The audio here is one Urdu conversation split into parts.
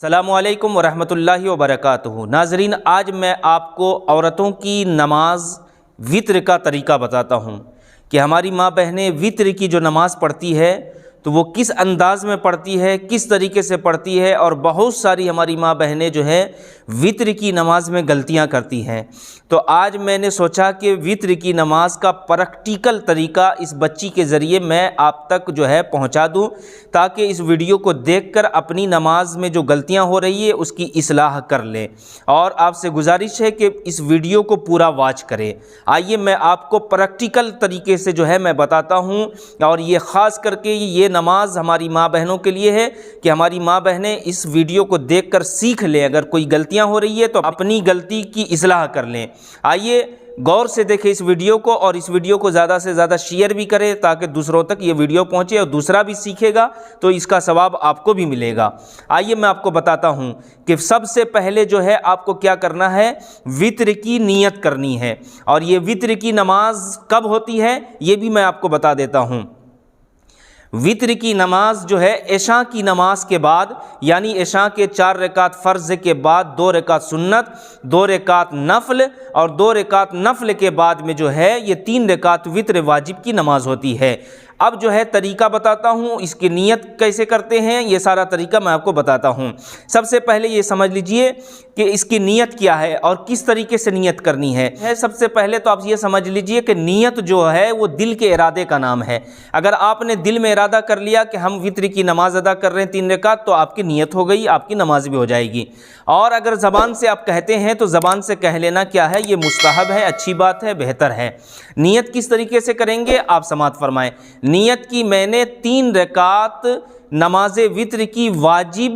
السلام علیکم ورحمۃ اللہ وبرکاتہ۔ ناظرین، آج میں آپ کو عورتوں کی نماز وطر کا طریقہ بتاتا ہوں کہ ہماری ماں بہنیں وطر کی جو نماز پڑھتی ہے تو وہ کس انداز میں پڑھتی ہے، کس طریقے سے پڑھتی ہے، اور بہت ساری ہماری ماں بہنیں جو ہے وطر کی نماز میں غلطیاں کرتی ہیں۔ تو آج میں نے سوچا کہ وطر کی نماز کا پریکٹیکل طریقہ اس بچی کے ذریعے میں آپ تک جو ہے پہنچا دوں، تاکہ اس ویڈیو کو دیکھ کر اپنی نماز میں جو غلطیاں ہو رہی ہے اس کی اصلاح کر لیں۔ اور آپ سے گزارش ہے کہ اس ویڈیو کو پورا واچ کریں۔ آئیے میں آپ کو پریکٹیکل طریقے سے جو ہے میں بتاتا ہوں، اور یہ خاص کر کے یہ نماز ہماری ماں بہنوں کے لیے ہے کہ ہماری ماں بہنیں اس ویڈیو کو دیکھ کر سیکھ لیں۔ اگر کوئی غلطیاں ہو رہی ہے تو اپنی غلطی کی اصلاح کر لیں۔ آئیے غور سے دیکھیں اس ویڈیو کو، اور اس ویڈیو کو زیادہ سے زیادہ شیئر بھی کریں تاکہ دوسروں تک یہ ویڈیو پہنچے اور دوسرا بھی سیکھے گا تو اس کا ثواب آپ کو بھی ملے گا۔ آئیے میں آپ کو بتاتا ہوں کہ سب سے پہلے جو ہے آپ کو کیا کرنا ہے، وطر کی نیت کرنی ہے۔ اور یہ وطر کی نماز کب ہوتی ہے یہ بھی میں آپ کو بتا دیتا ہوں۔ وطر کی نماز جو ہے عشاء کی نماز کے بعد، یعنی عشاء کے 4 رکعت فرض کے بعد 2 رکعت سنت، 2 رکعت نفل، اور 2 رکعت نفل کے بعد میں جو ہے یہ 3 رکعت وطر واجب کی نماز ہوتی ہے۔ اب جو ہے طریقہ بتاتا ہوں، اس کی نیت کیسے کرتے ہیں یہ سارا طریقہ میں آپ کو بتاتا ہوں۔ سب سے پہلے یہ سمجھ لیجئے کہ اس کی نیت کیا ہے اور کس طریقے سے نیت کرنی ہے۔ سب سے پہلے تو آپ یہ سمجھ لیجئے کہ نیت جو ہے وہ دل کے ارادے کا نام ہے۔ اگر آپ نے دل میں ارادہ کر لیا کہ ہم وطر کی نماز ادا کر رہے ہیں 3 رکعت، تو آپ کی نیت ہو گئی، آپ کی نماز بھی ہو جائے گی۔ اور اگر زبان سے آپ کہتے ہیں تو زبان سے کہہ لینا کیا ہے، یہ مستحب ہے، اچھی بات ہے، بہتر ہے۔ نیت کس طریقے سے کریں گے آپ سماعت فرمائیں۔ نیت کی میں نے 3 رکعت نماز وطر کی واجب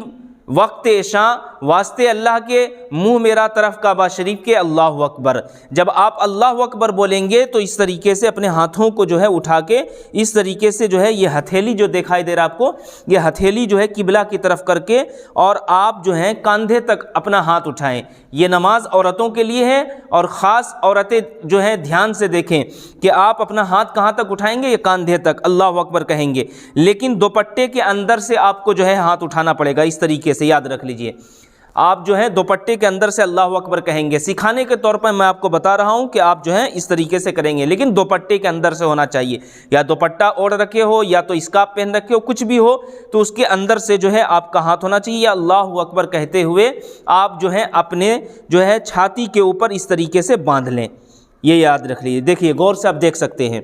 وقت عشاء واسطے اللہ کے، منہ میرا طرف کعبہ شریف کے، اللہ اکبر۔ جب آپ اللہ اکبر بولیں گے تو اس طریقے سے اپنے ہاتھوں کو جو ہے اٹھا کے اس طریقے سے جو ہے یہ ہتھیلی جو دکھائی دے رہا آپ کو، یہ ہتھیلی جو ہے قبلہ کی طرف کر کے، اور آپ جو ہیں کاندھے تک اپنا ہاتھ اٹھائیں۔ یہ نماز عورتوں کے لیے ہے، اور خاص عورتیں جو ہیں دھیان سے دیکھیں کہ آپ اپنا ہاتھ کہاں تک اٹھائیں گے، یہ کاندھے تک اللہ اکبر کہیں گے، لیکن دوپٹے کے اندر سے آپ کو جو ہے ہاتھ اٹھانا پڑے گا اس طریقے سے، یاد رکھ لیجئے۔ آپ جو ہے دوپٹے کے اندر سے اللہ اکبر کہیں گے۔ سکھانے کے طور پر میں آپ کو بتا رہا ہوں کہ آپ جو ہے اس طریقے سے کریں گے، لیکن دوپٹے کے اندر سے ہونا چاہیے۔ یا دوپٹہ اوڑھ رکھے ہو یا تو اسکارف پہن رکھے ہو، کچھ بھی ہو تو اس کے اندر سے جو ہے آپ کا ہاتھ ہونا چاہیے۔ یا اللہ اکبر کہتے ہوئے آپ جو ہے اپنے جو ہے چھاتی کے اوپر اس طریقے سے باندھ لیں، یہ یاد رکھ لیجیے۔ دیکھیے غور سے آپ دیکھ سکتے ہیں،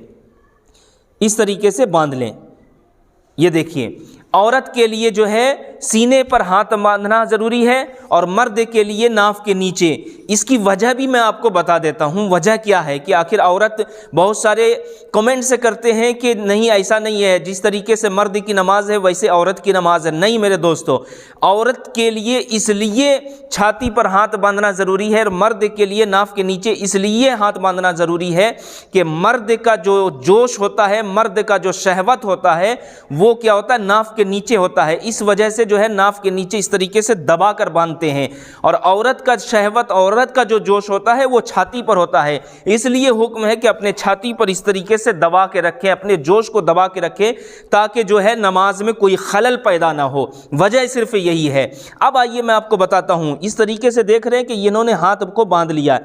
اس طریقے سے باندھ لیں۔ یہ دیکھیے، عورت کے لیے جو ہے سینے پر ہاتھ باندھنا ضروری ہے، اور مرد کے لیے ناف کے نیچے۔ اس کی وجہ بھی میں آپ کو بتا دیتا ہوں، وجہ کیا ہے کہ آخر عورت بہت سارے کمنٹ سے کرتے ہیں کہ نہیں ایسا نہیں ہے، جس طریقے سے مرد کی نماز ہے ویسے عورت کی نماز ہے۔ نہیں میرے دوستو، عورت کے لیے اس لیے چھاتی پر ہاتھ باندھنا ضروری ہے، اور مرد کے لیے ناف کے نیچے اس لیے ہاتھ باندھنا ضروری ہے کہ مرد کا جو جوش ہوتا ہے، مرد کا جو شہوت ہوتا ہے، وہ کیا ہوتا ہے، ناف کے نیچے ہوتا ہے۔ اس وجہ سے جو ہے ناف کے نیچے اس طریقے سے دبا کر باندھتے ہیں، اور عورت کا شہوت، عورت کا جو جوش ہوتا ہے وہ چھاتی پر ہوتا ہے۔ اس لیے حکم ہے کہ اپنے چھاتی پر اس طریقے سے دبا کے رکھیں، اپنے جوش کو دبا کے رکھیں، تاکہ جو ہے نماز میں کوئی خلل پیدا نہ ہو۔ وجہ صرف یہی ہے۔ اب آئیے میں آپ کو بتاتا ہوں، اس طریقے سے دیکھ رہے ہیں کہ انہوں نے ہاتھ کو باندھ لیا۔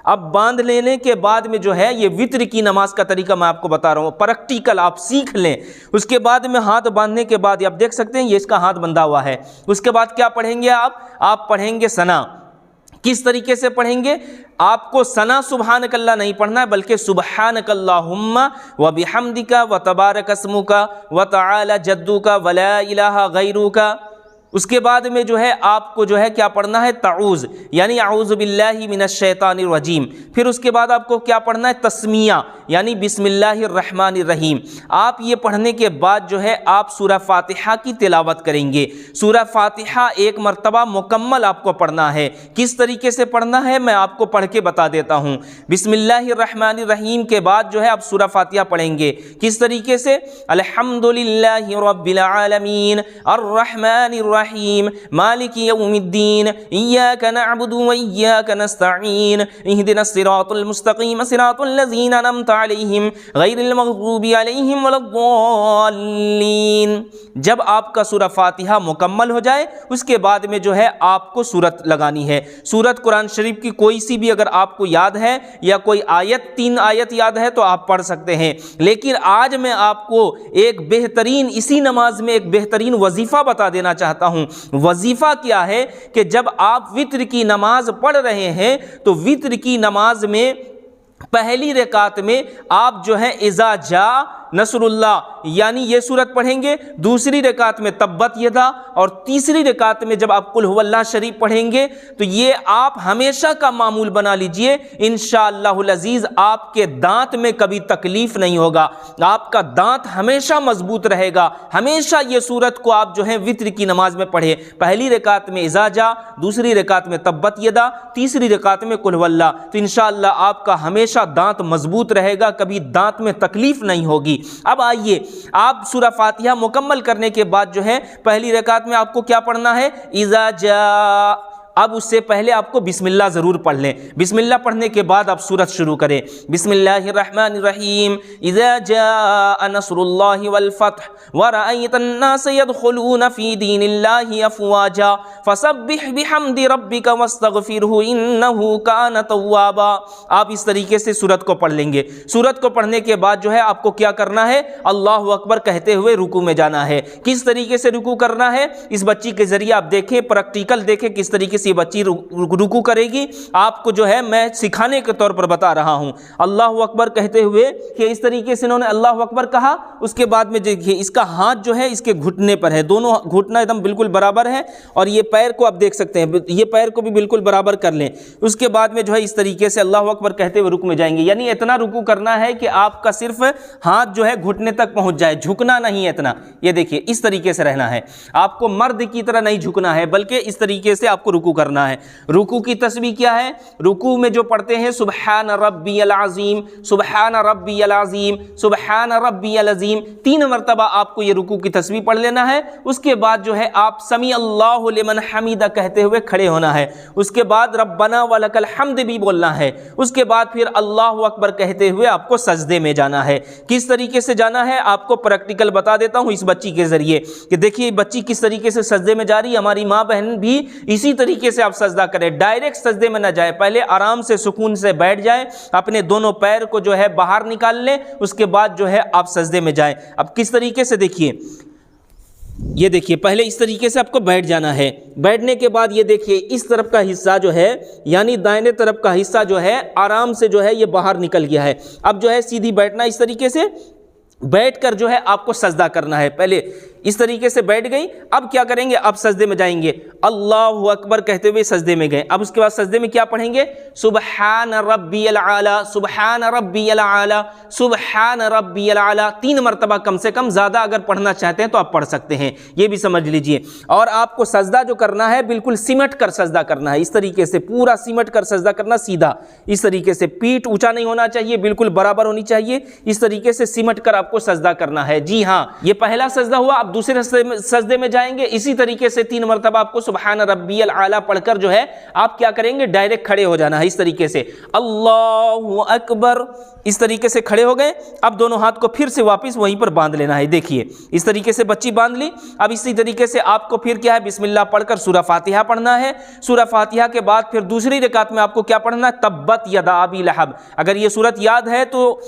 اب باندھ لینے کے بعد میں جو ہے یہ وطر کی نماز کا طریقہ میں آپ کو بتا رہا ہوں، پریکٹیکل آپ سیکھ لیں۔ اس کے بعد میں ہاتھ باندھنے کے بعد آپ دیکھ سکتے ہیں یہ اس کا ہاتھ بندھا ہوا ہے۔ اس کے بعد کیا پڑھیں گے آپ پڑھیں گے ثنا۔ کس طریقے سے پڑھیں گے؟ آپ کو ثنا سبحانک اللہ نہیں پڑھنا ہے، بلکہ سبحانک اللہم وبحمدک وتبارک اسمک وتعالی جدک ولا الہ غیرک۔ اس کے بعد میں جو ہے آپ کو جو ہے کیا پڑھنا ہے، تعوذ، یعنی اعوذ باللہ من الشیطان الرجیم۔ پھر اس کے بعد آپ کو کیا پڑھنا ہے، تسمیہ، یعنی بسم اللہ الرحمن الرحیم۔ آپ یہ پڑھنے کے بعد جو ہے آپ سورہ فاتحہ کی تلاوت کریں گے۔ سورہ فاتحہ 1 مرتبہ مکمل آپ کو پڑھنا ہے۔ کس طریقے سے پڑھنا ہے میں آپ کو پڑھ کے بتا دیتا ہوں۔ بسم اللہ الرحمن الرحیم کے بعد جو ہے آپ سورہ فاتحہ پڑھیں گے۔ کس طریقے سے، الحمدللہ رب العالمین الرحمن الرحیم الرحیم مالک یوم الدین ایاک نعبد و ایاک نستعین اہدنا الصراط المستقیم صراط الذین انعمت علیہم غیر المغضوب علیہم ولا الضالین۔ جب آپ کا سورہ فاتحہ مکمل ہو جائے اس کے بعد میں جو ہے آپ کو سورت لگانی ہے۔ سورت قرآن شریف کی کوئی سی بھی اگر آپ کو یاد ہے یا کوئی آیت 3 آیت یاد ہے تو آپ پڑھ سکتے ہیں، لیکن آج میں آپ کو ایک بہترین اسی نماز میں ایک بہترین وظیفہ بتا دینا چاہتا ہوں۔ وظیفہ کیا ہے کہ جب آپ وتر کی نماز پڑھ رہے ہیں تو وتر کی نماز میں پہلی رکعت میں آپ جو ہے اذا جاء نصر اللہ یعنی یہ سورت پڑھیں گے، دوسری رکعت میں تبت یدا، اور تیسری رکعت میں جب آپ قل هو اللہ شریف پڑھیں گے تو یہ آپ ہمیشہ کا معمول بنا لیجئے۔ انشاءاللہ العزیز آپ کے دانت میں کبھی تکلیف نہیں ہوگا، آپ کا دانت ہمیشہ مضبوط رہے گا۔ ہمیشہ یہ سورت کو آپ جو ہے وتر کی نماز میں پڑھیں، پہلی رکعت میں اذا جاء، دوسری رکعت میں تبت یدا، تیسری رکعت میں قل هو اللہ، تو انشاءاللہ آپ کا ہمیشہ دانت مضبوط رہے گا، کبھی دانت میں تکلیف نہیں ہوگی۔ اب آئیے آپ سورہ فاتحہ مکمل کرنے کے بعد جو ہے پہلی رکعت میں آپ کو کیا پڑھنا ہے؟ اذا جاء۔ اب اس سے پہلے آپ کو بسم اللہ ضرور پڑھ لیں، بسم اللہ پڑھنے کے بعد آپ سورت شروع کریں۔ بسم اللہ الرحمن الرحیم اذا جاء نصر اللہ والفتح ورأیت الناس يدخلون فی دین اللہ افواجا فسبح بحمد ربک واستغفرہ انہ کان توابا۔ آپ اس طریقے سے سورت کو پڑھ لیں گے۔ سورت کو پڑھنے کے بعد جو ہے آپ کو کیا کرنا ہے؟ اللہ اکبر کہتے ہوئے رکوع میں جانا ہے۔ کس طریقے سے رکوع کرنا ہے؟ اس بچی کے ذریعے آپ دیکھیں، پریکٹیکل دیکھیں کس طریقے سے یہ بچی رکوع کرے گی، آپ کو جو ہے میں سکھانے کے طور پر بتا رہا ہوں۔ اللہ اکبر کہتے ہوئے کہ اس طریقے سے انہوں نے اللہ اکبر کہا، اس کے بعد میں دیکھیے اس کا ہاتھ جو ہے اس کے گھٹنے پر ہے، دونوں گھٹنا ایک دم بالکل برابر ہے، اور یہ پیر کو آپ دیکھ سکتے ہیں، یہ پیر کو بھی بالکل برابر کر لیں۔ اس کے بعد میں جو ہے اس طریقے سے اللہ اکبر کہتے ہوئے رکوع میں جائیں گے، یعنی اتنا رکوع کرنا ہے کہ آپ کا صرف ہاتھ جو ہے گھٹنے تک پہنچ جائے، جھکنا نہیں ہے اتنا۔ یہ دیکھیے اس طریقے سے رہنا ہے، آپ کو مرد کی طرح نہیں جھکنا ہے بلکہ اس طریقے سے آپ کو رکوع کرنا ہے۔ رکوع کی تسبیح کیا ہے؟ رکوع میں جو پڑھتے ہیں سبحان ربی العظیم، سبحان ربی العظیم، سبحان ربی العظیم، 3 مرتبہ آپ کو یہ رکوع کی تسبیح پڑھ لینا ہے۔ اس کے بعد جو ہے آپ سمیع اللہ لمن حمیدہ کہتے ہوئے کھڑے ہونا ہے، اس کے بعد ربنا ولک الحمد بھی بولنا ہے، اس کے بعد پھر اللہ اکبر کہتے ہوئے آپ کو سجدے میں جانا ہے۔ کس طریقے سے جانا ہے آپ کو پریکٹیکل بتا دیتا ہوں اس بچی کے ذریعے کہ دیکھیے بچی کس طریقے سے سجدے میں جا رہی ہے۔ ہماری ماں بہن بھی اسی طریقے سے آپ سجدہ کریں، ڈائریکٹ سجدے میں نہ جائے، پہلے آرام سے سکون سے بیٹھ جائیں، اپنے دونوں پیر کو جو ہے باہر نکال لیں، اس کے بعد جو ہے آپ سجدے میں جائیں۔ اب کس طریقے سے دیکھیے، یہ دیکھیے پہلے اس طریقے سے آپ کو بیٹھ جانا ہے، بیٹھنے کے بعد یہ دیکھیے اس طرف کا حصہ جو ہے یعنی دائیں طرف کا حصہ جو ہے آرام سے جو ہے یہ باہر نکل گیا ہے۔ اب جو ہے سیدھی بیٹھنا، اس طریقے سے بیٹھ کر جو ہے آپ کو سجدہ کرنا ہے۔ پہلے اس طریقے سے بیٹھ گئی، اب کیا کریں گے؟ اب سجدے میں جائیں گے، اللہ اکبر کہتے ہوئے سجدے میں گئے۔ اب اس کے بعد سجدے میں کیا پڑھیں گے؟ سبحان ربی العالی، سبحان ربی العالی، سبحان ربی العالی، 3 مرتبہ کم سے کم، زیادہ اگر پڑھنا چاہتے ہیں تو آپ پڑھ سکتے ہیں، یہ بھی سمجھ لیجئے۔ اور آپ کو سجدہ جو کرنا ہے بالکل سمٹ کر سجدہ کرنا ہے، اس طریقے سے پورا سمٹ کر سجدہ کرنا، سیدھا اس طریقے سے، پیٹھ اونچا نہیں ہونا چاہیے، بالکل برابر ہونی چاہیے، اس طریقے سے سمٹ کر آپ کو سجدہ کرنا ہے۔ جی ہاں، یہ پہلا سجدہ ہوا، اب دوسرے سجدے میں جائیں گے، اسی طریقے سے 3 مرتبہ آپ کو سبحان ربی العالی پڑھ کر جو ہے آپ کیا کریں گے؟ ڈائریکٹ کھڑے ہو جانا ہے، اس طریقے سے اللہ اکبر، اس طریقے سے کھڑے ہو گئے۔ اب دونوں ہاتھ کو پھر سے واپس وہیں پر باندھ لینا ہے، دیکھیے اس طریقے سے بچی باندھ لی۔ اب اسی طریقے سے آپ کو پھر کیا ہے؟ بسم اللہ پڑھ کر سورہ فاتحہ پڑھنا ہے۔ سورہ فاتحہ کے بعد پھر دوسری رکعت میں آپ کو کیا پڑھنا ہے؟ تبت یدا ابی لہب۔ اگر یہ سورت یاد ہے تو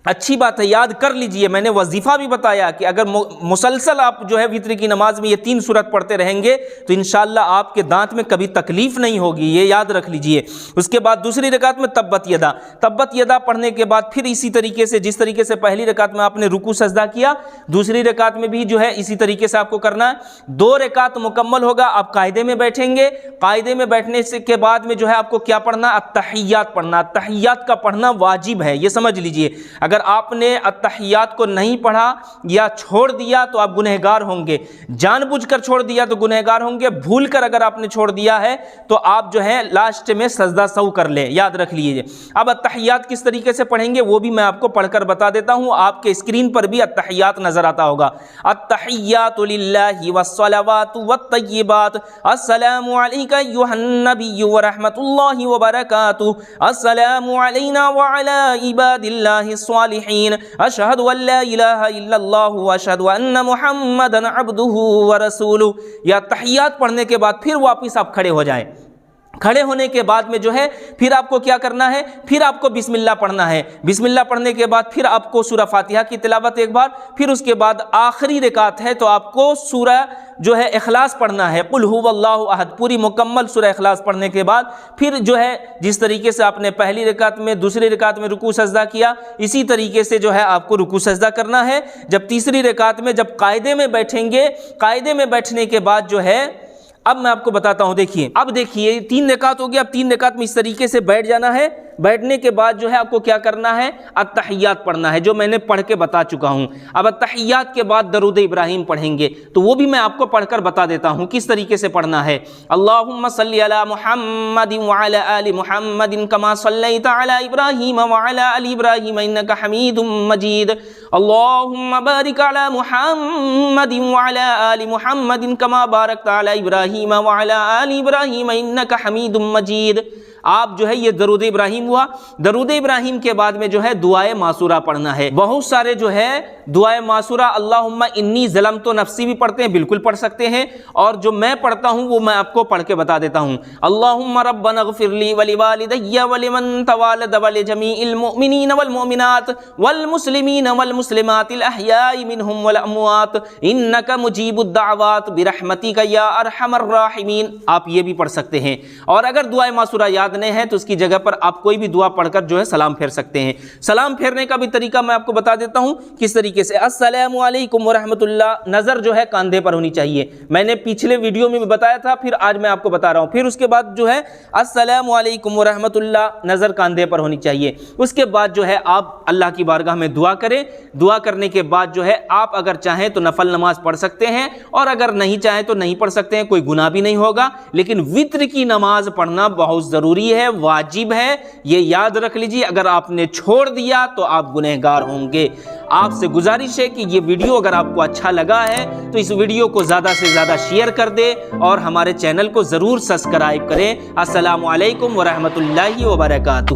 اچھی بات ہے، یاد کر لیجئے۔ میں نے وظیفہ بھی بتایا کہ اگر مسلسل آپ جو ہے وتر کی نماز میں یہ 3 سورت پڑھتے رہیں گے تو انشاءاللہ آپ کے دانت میں کبھی تکلیف نہیں ہوگی، یہ یاد رکھ لیجئے۔ اس کے بعد دوسری رکعت میں تبت یدا، تبت یدا پڑھنے کے بعد پھر اسی طریقے سے جس طریقے سے پہلی رکعت میں آپ نے رکوع سجدہ کیا، دوسری رکعت میں بھی جو ہے اسی طریقے سے آپ کو کرنا ہے۔ 2 رکعت مکمل ہوگا، آپ قاعدے میں بیٹھیں گے، قاعدے میں بیٹھنے کے بعد میں جو ہے آپ کو کیا پڑھنا؟ التحیات پڑھنا۔ التحیات کا پڑھنا واجب ہے، یہ سمجھ لیجئے۔ اگر اگر آپ نے التحیات کو نہیں پڑھا یا چھوڑ دیا تو آپ گنہگار ہوں گے، جان بوجھ کر چھوڑ دیا تو گنہگار ہوں گے، بھول کر اگر آپ نے چھوڑ دیا ہے تو آپ جو ہے لاسٹ میں سجدہ سہو کر لیں، یاد رکھ لیجیے۔ اب التحیات کس طریقے سے پڑھیں گے وہ بھی میں آپ کو پڑھ کر بتا دیتا ہوں، آپ کے اسکرین پر بھی التحیات نظر آتا ہوگا۔ التحیات للہ والصلوات والطیبات، السلام علیک ایھا النبی ورحمۃ اللہ وبرکاتہ، السلام علینا وعلی عباد اللہ الصالحین، اشہد ان لا الہ الا اللہ واشہد ان محمدا عبدہ ورسولہ۔ یا تحیات پڑھنے کے بعد پھر واپس آپ کھڑے ہو جائیں، کھڑے ہونے کے بعد میں جو ہے پھر آپ کو کیا کرنا ہے، پھر آپ کو بسم اللہ پڑھنا ہے، بسم اللہ پڑھنے کے بعد پھر آپ کو سورہ فاتحہ کی تلاوت ایک بار، پھر اس کے بعد آخری رکعت ہے تو آپ کو سورہ جو ہے اخلاص پڑھنا ہے، قل ھو اللہ احد، پوری مکمل سورہ اخلاص پڑھنے کے بعد پھر جو ہے جس طریقے سے آپ نے پہلی رکعت میں دوسری رکعت میں رکوع سجدہ کیا، اسی طریقے سے جو ہے آپ کو رکوع سجدہ کرنا ہے۔ جب تیسری رکعت میں جب قاعدے میں بیٹھیں گے، قاعدے میں بیٹھنے کے بعد جو ہے اب میں آپ کو بتاتا ہوں، دیکھیے اب دیکھیے 3 رکعت ہو گیا، اب 3 رکعت میں اس طریقے سے بیٹھ جانا ہے، بیٹھنے کے بعد جو ہے آپ کو کیا کرنا ہے، التحیات پڑھنا ہے جو میں نے پڑھ کے بتا چکا ہوں۔ اب التحیات کے بعد درود ابراہیم پڑھیں گے تو وہ بھی میں آپ کو پڑھ کر بتا دیتا ہوں کس طریقے سے پڑھنا ہے۔ اللہم صلی علی محمد وعلی آل محمد کما صلیت علی ابراہیم وعلی آل ابراہیم انک حمید مجید، اللہم بارک علی محمد وعلی آل محمد کما بارکت علی ابراہیم وعلی آل ابراہیم انک حمید مجید۔ آپ جو ہے یہ درود ابراہیم ہوا۔ درود ابراہیم کے بعد میں جو ہے دعائے معصورہ پڑھنا ہے۔ بہت سارے جو ہے دعائے معصورہ اللہم انی ظلمت نفسی بھی پڑھتے ہیں، بالکل پڑھ سکتے ہیں، اور جو میں پڑھتا ہوں وہ میں آپ کو پڑھ کے بتا دیتا ہوں۔ اللہم ربنا اغفر لی ولوالدی ولمن تولد ولجمیع المؤمنین والمؤمنات والمسلمین والمسلمات الاحیاء منہم والاموات انک مجیب الدعوات برحمتک یا ارحم الراحمین، آپ یہ بھی پڑھ سکتے ہیں۔ اور اگر دعائے معصورہ یاد نہیں ہے تو اس کی جگہ پر آپ کوئی بھی دعا پڑھ کر جو ہے سلام پھیر سکتے ہیں۔ سلام پھیرنے کا بھی طریقہ میں آپ کو بتا دیتا ہوں کس طریقے سے۔ السلام علیکم ورحمۃ اللہ، نظر جو ہے کاندھے پر ہونی چاہیے، میں نے پچھلے ویڈیو میں بھی بتایا تھا، پھر آج میں آپ کو بتا رہا ہوں۔ پھر اس کے بعد جو ہے السلام علیکم ورحمۃ اللہ، نظر کاندھے پر ہونی چاہیے۔ اس کے بعد جو ہے آپ اللہ کی بارگاہ میں دعا کریں، دعا کرنے کے بعد جو ہے آپ اگر چاہیں تو نفل نماز پڑھ سکتے ہیں، اور اگر نہیں چاہیں تو نہیں پڑھ سکتے ہیں، کوئی گناہ بھی نہیں ہوگا، لیکن وتر کی نماز پڑھنا بہت ضروری ہے، واجب ہے، یہ یاد رکھ لیجیے۔ اگر آپ نے چھوڑ دیا تو آپ گنہگار ہوں گے۔ آپ سے گزارش ہے کہ یہ ویڈیو اگر آپ کو اچھا لگا ہے تو اس ویڈیو کو زیادہ سے زیادہ شیئر کر دیں اور ہمارے چینل کو ضرور سبسکرائب کریں۔ السلام علیکم ورحمۃ اللہ وبرکاتہ۔